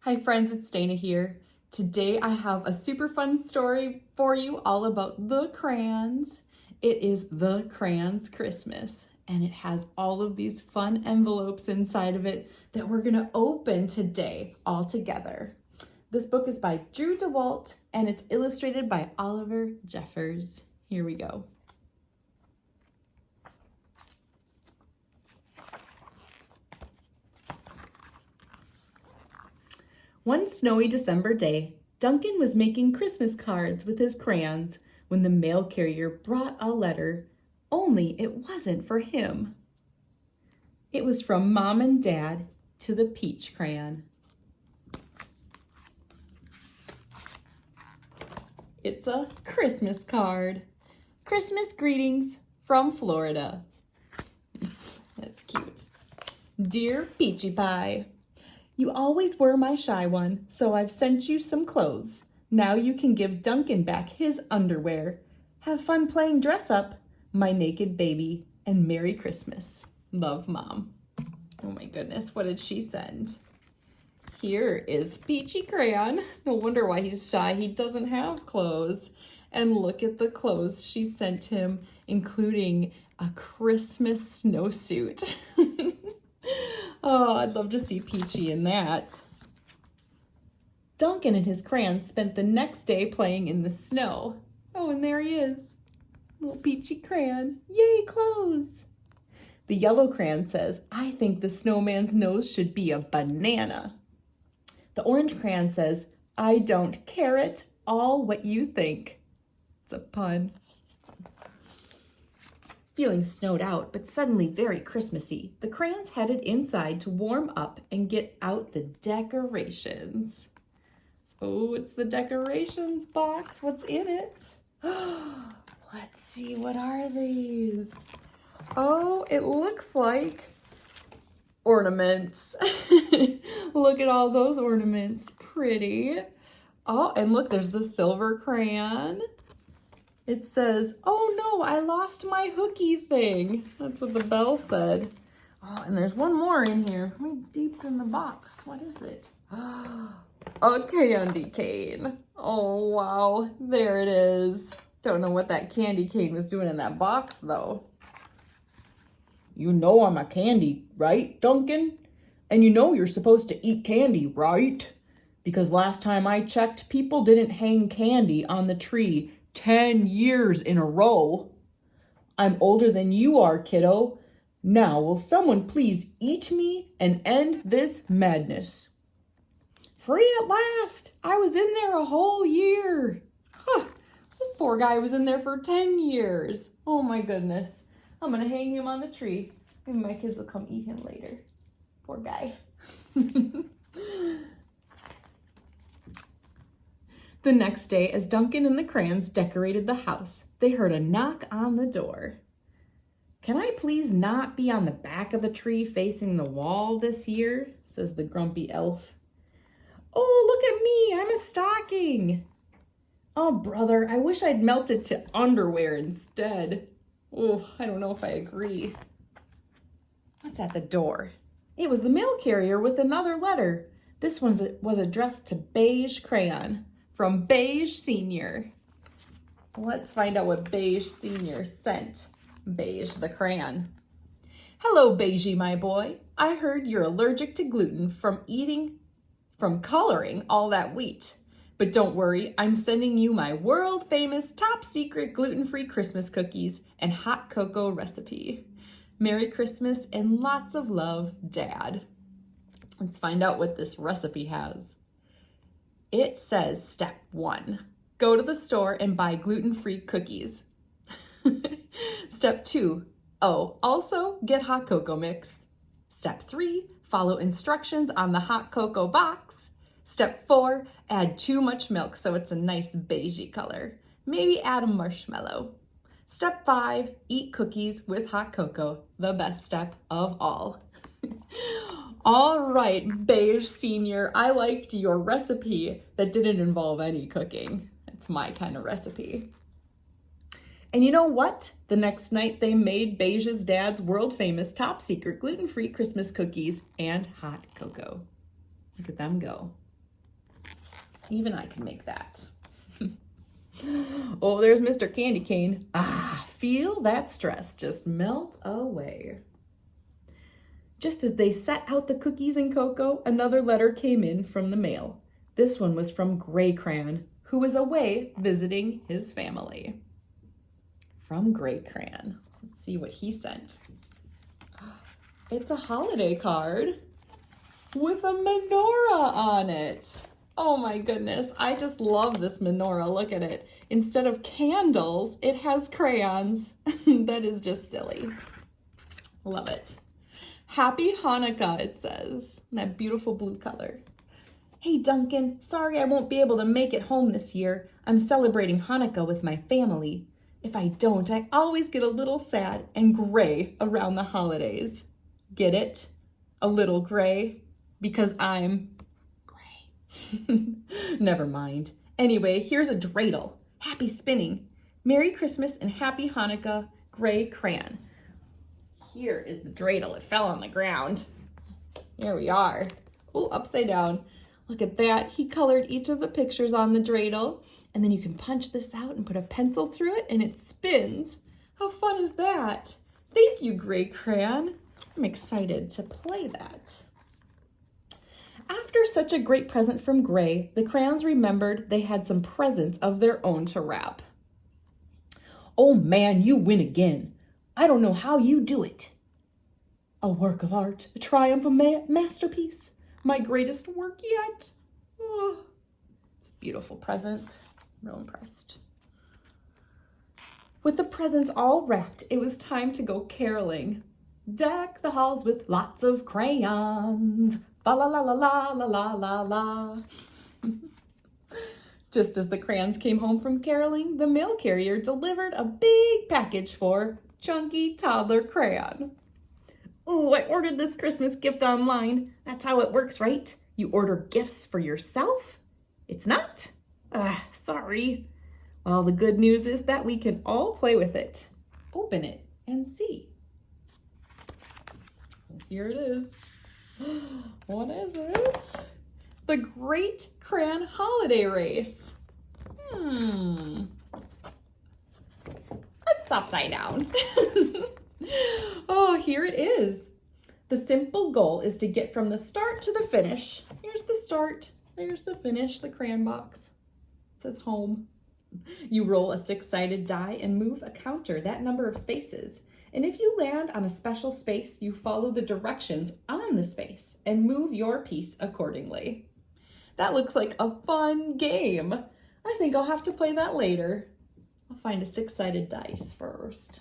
Hi friends, it's Dana here. Today I have a super fun story for you all about the crayons. It is the Crayons Christmas and it has all of these fun envelopes inside of it that we're gonna open today all together. This book is by DeWalt and it's illustrated by Oliver Jeffers. Here we go. One snowy December day, Duncan was making Christmas cards with his crayons when the mail carrier brought a letter, only it wasn't for him. It was from Mom and Dad to the peach crayon. It's a Christmas card. Christmas greetings from Florida. That's cute. Dear Peachy Pie, you always were my shy one, so I've sent you some clothes. Now you can give Duncan back his underwear. Have fun playing dress up, my naked baby, and Merry Christmas. Love, Mom. Oh my goodness, what did she send? Here is Peachy Crayon. No wonder why he's shy. He doesn't have clothes. And look at the clothes she sent him, including a Christmas snowsuit. Oh, I'd love to see Peachy in that. Duncan and his crayons spent the next day playing in the snow. Oh, and there he is. Little Peachy crayon. Yay, clothes! The yellow crayon says, I think the snowman's nose should be a banana. The orange crayon says, I don't care it, all what you think. It's a pun. Feeling snowed out, but suddenly very Christmassy, the crayons headed inside to warm up and get out the decorations. Oh, it's the decorations box. What's in it? Let's see, what are these? Oh, it looks like ornaments. Look at all those ornaments. Pretty. Oh, and look, there's the silver crayon. It says, oh no, I lost my hooky thing. That's what the bell said. Oh, and there's one more in here. How deep in the box? What is it? A candy cane. Oh, wow. There it is. Don't know what that candy cane was doing in that box, though. You know I'm a candy, right, Duncan? And you know you're supposed to eat candy, right? Because last time I checked, people didn't hang candy on the tree 10 years in a row. I'm older than you are, kiddo. Now, will someone please eat me and end this madness? Free at last! I was in there a whole year. Huh. This poor guy was in there for 10 years. Oh my goodness. I'm gonna hang him on the tree. Maybe my kids will come eat him later. Poor guy. The next day, as Duncan and the crayons decorated the house, they heard a knock on the door. Can I please not be on the back of the tree facing the wall this year? Says the grumpy elf. Oh, look at me, I'm a stocking. Oh, brother, I wish I'd melted to underwear instead. Oh, I don't know if I agree. What's at the door? It was the mail carrier with another letter. This one was addressed to Beige Crayon. From Beige Senior. Let's find out what Beige Senior sent Beige the crayon. Hello, Beigey, my boy. I heard you're allergic to gluten from coloring all that wheat. But don't worry, I'm sending you my world-famous top-secret gluten-free Christmas cookies and hot cocoa recipe. Merry Christmas and lots of love, Dad. Let's find out what this recipe has. It says step 1, go to the store and buy gluten-free cookies. Step 2, also get hot cocoa mix. Step 3, follow instructions on the hot cocoa box. Step 4, add too much milk so it's a nice beigey color. Maybe add a marshmallow. Step 5, eat cookies with hot cocoa, the best step of all. All right, Beige Senior, I liked your recipe that didn't involve any cooking. It's my kind of recipe. And you know what? The next night they made Beige's dad's world-famous top-secret gluten-free Christmas cookies and hot cocoa. Look at them go. even I can make that. Oh, there's Mr. Candy Cane. Ah, feel that stress just melt away. Just as they set out the cookies and cocoa, another letter came in from the mail. This one was from Gray Crayon, who was away visiting his family. From Gray Crayon. Let's see what he sent. It's a holiday card with a menorah on it. Oh my goodness, I just love this menorah. Look at it. Instead of candles, it has crayons. That is just silly. Love it. Happy Hanukkah, it says, in that beautiful blue color. Hey Duncan, sorry I won't be able to make it home this year. I'm celebrating Hanukkah with my family. If I don't, I always get a little sad and gray around the holidays. Get it? A little gray? Because I'm gray. Never mind. Anyway, here's a dreidel. Happy spinning. Merry Christmas and Happy Hanukkah, Gray Crayon. Here is the dreidel. It fell on the ground. Here we are. Oh, upside down. Look at that. He colored each of the pictures on the dreidel, and then you can punch this out and put a pencil through it, and it spins. How fun is that? Thank you, Gray Crayon. I'm excited to play that. After such a great present from Gray, the crayons remembered they had some presents of their own to wrap. Oh man, you win again. I don't know how you do it. A work of art, a triumph, a masterpiece, my greatest work yet. Oh, it's a beautiful present. Real impressed. With the presents all wrapped, it was time to go caroling. Deck the halls with lots of crayons. Fa la la la la la la la la. Just as the crayons came home from caroling, the mail carrier delivered a big package for Chunky Toddler Crayon. Ooh, I ordered this Christmas gift online. That's how it works, right? You order gifts for yourself? It's not? Sorry. Well, the good news is that we can all play with it. Open it and see. Here it is. What is it? The Great Crayon Holiday Race. It's upside down. Oh, here it is. The simple goal is to get from the start to the finish. Here's the start. There's the finish, the crayon box. It says home. You roll a 6-sided die and move a counter that number of spaces. And if you land on a special space, you follow the directions on the space and move your piece accordingly. That looks like a fun game. I think I'll have to play that later. I'll find a 6-sided dice first.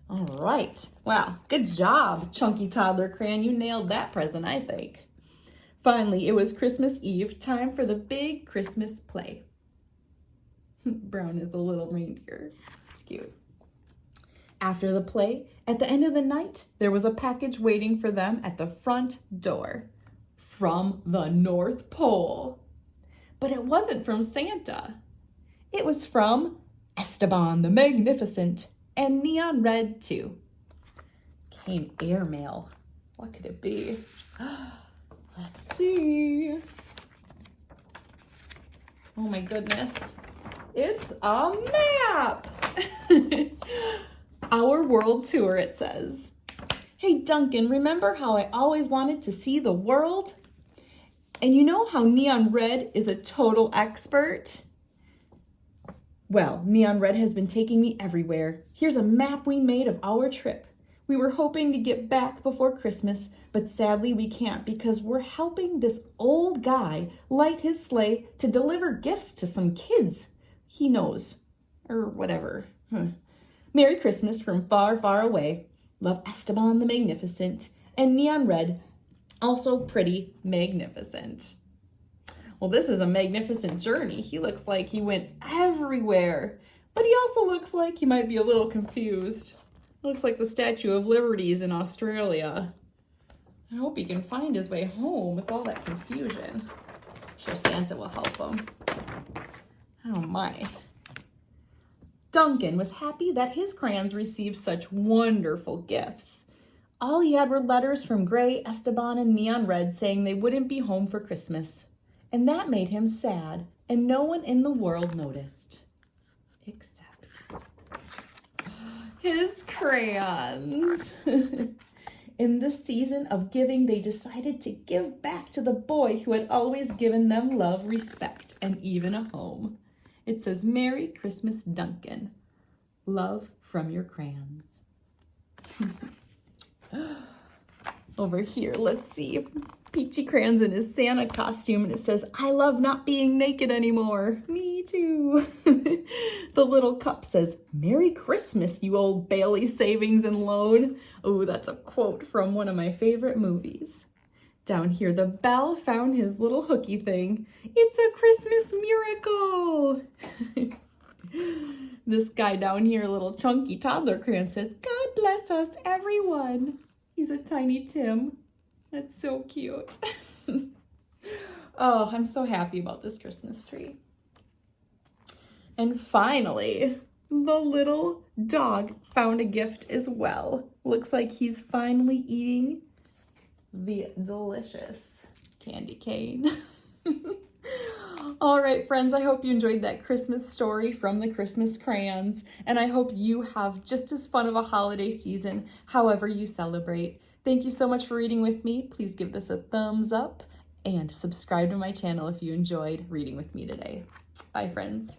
All right. Wow, good job, Chunky Toddler Crayon. You nailed that present, I think. Finally, it was Christmas Eve, time for the big Christmas play. Brown is a little reindeer. It's cute. After the play, at the end of the night, there was a package waiting for them at the front door. From the North Pole. But it wasn't from Santa. It was from Esteban the Magnificent, and neon red too. Came airmail. What could it be? Let's see. Oh my goodness. It's a map. Our world tour, it says. Hey Duncan, remember how I always wanted to see the world? And you know how Neon Red is a total expert? Well, Neon Red has been taking me everywhere. Here's a map we made of our trip. We were hoping to get back before Christmas, but sadly we can't because we're helping this old guy light his sleigh to deliver gifts to some kids he knows, or whatever. Merry Christmas from far, far away. Love, Esteban the Magnificent, and Neon Red, also pretty magnificent. Well, this is a magnificent journey. He looks like he went everywhere, but he also looks like he might be a little confused. Looks like the Statue of Liberty is in Australia. I hope he can find his way home with all that confusion. I'm sure Santa will help him. Oh my. Duncan was happy that his crayons received such wonderful gifts. All he had were letters from Gray, Esteban, and Neon Red saying they wouldn't be home for Christmas. and that made him sad, and no one in the world noticed, except his crayons. In the season of giving, they decided to give back to the boy who had always given them love, respect, and even a home. It says, Merry Christmas, Duncan. Love from your crayons. Over here, let's see. Peachy Crayon's in his Santa costume, and it says, I love not being naked anymore. Me too. The little cup says, Merry Christmas, you old Bailey savings and loan. Oh, that's a quote from one of my favorite movies. Down here, the bell found his little hooky thing. It's a Christmas miracle. This guy down here, little chunky toddler crayon, says, God bless us, everyone. He's a tiny Tim. That's so cute. Oh, I'm so happy about this Christmas tree. And finally, the little dog found a gift as well. Looks like he's finally eating the delicious candy cane. All right, friends, I hope you enjoyed that Christmas story from the Christmas Crayons, and I hope you have just as fun of a holiday season, however you celebrate. Thank you so much for reading with me. Please give this a thumbs up and subscribe to my channel if you enjoyed reading with me today. Bye, friends.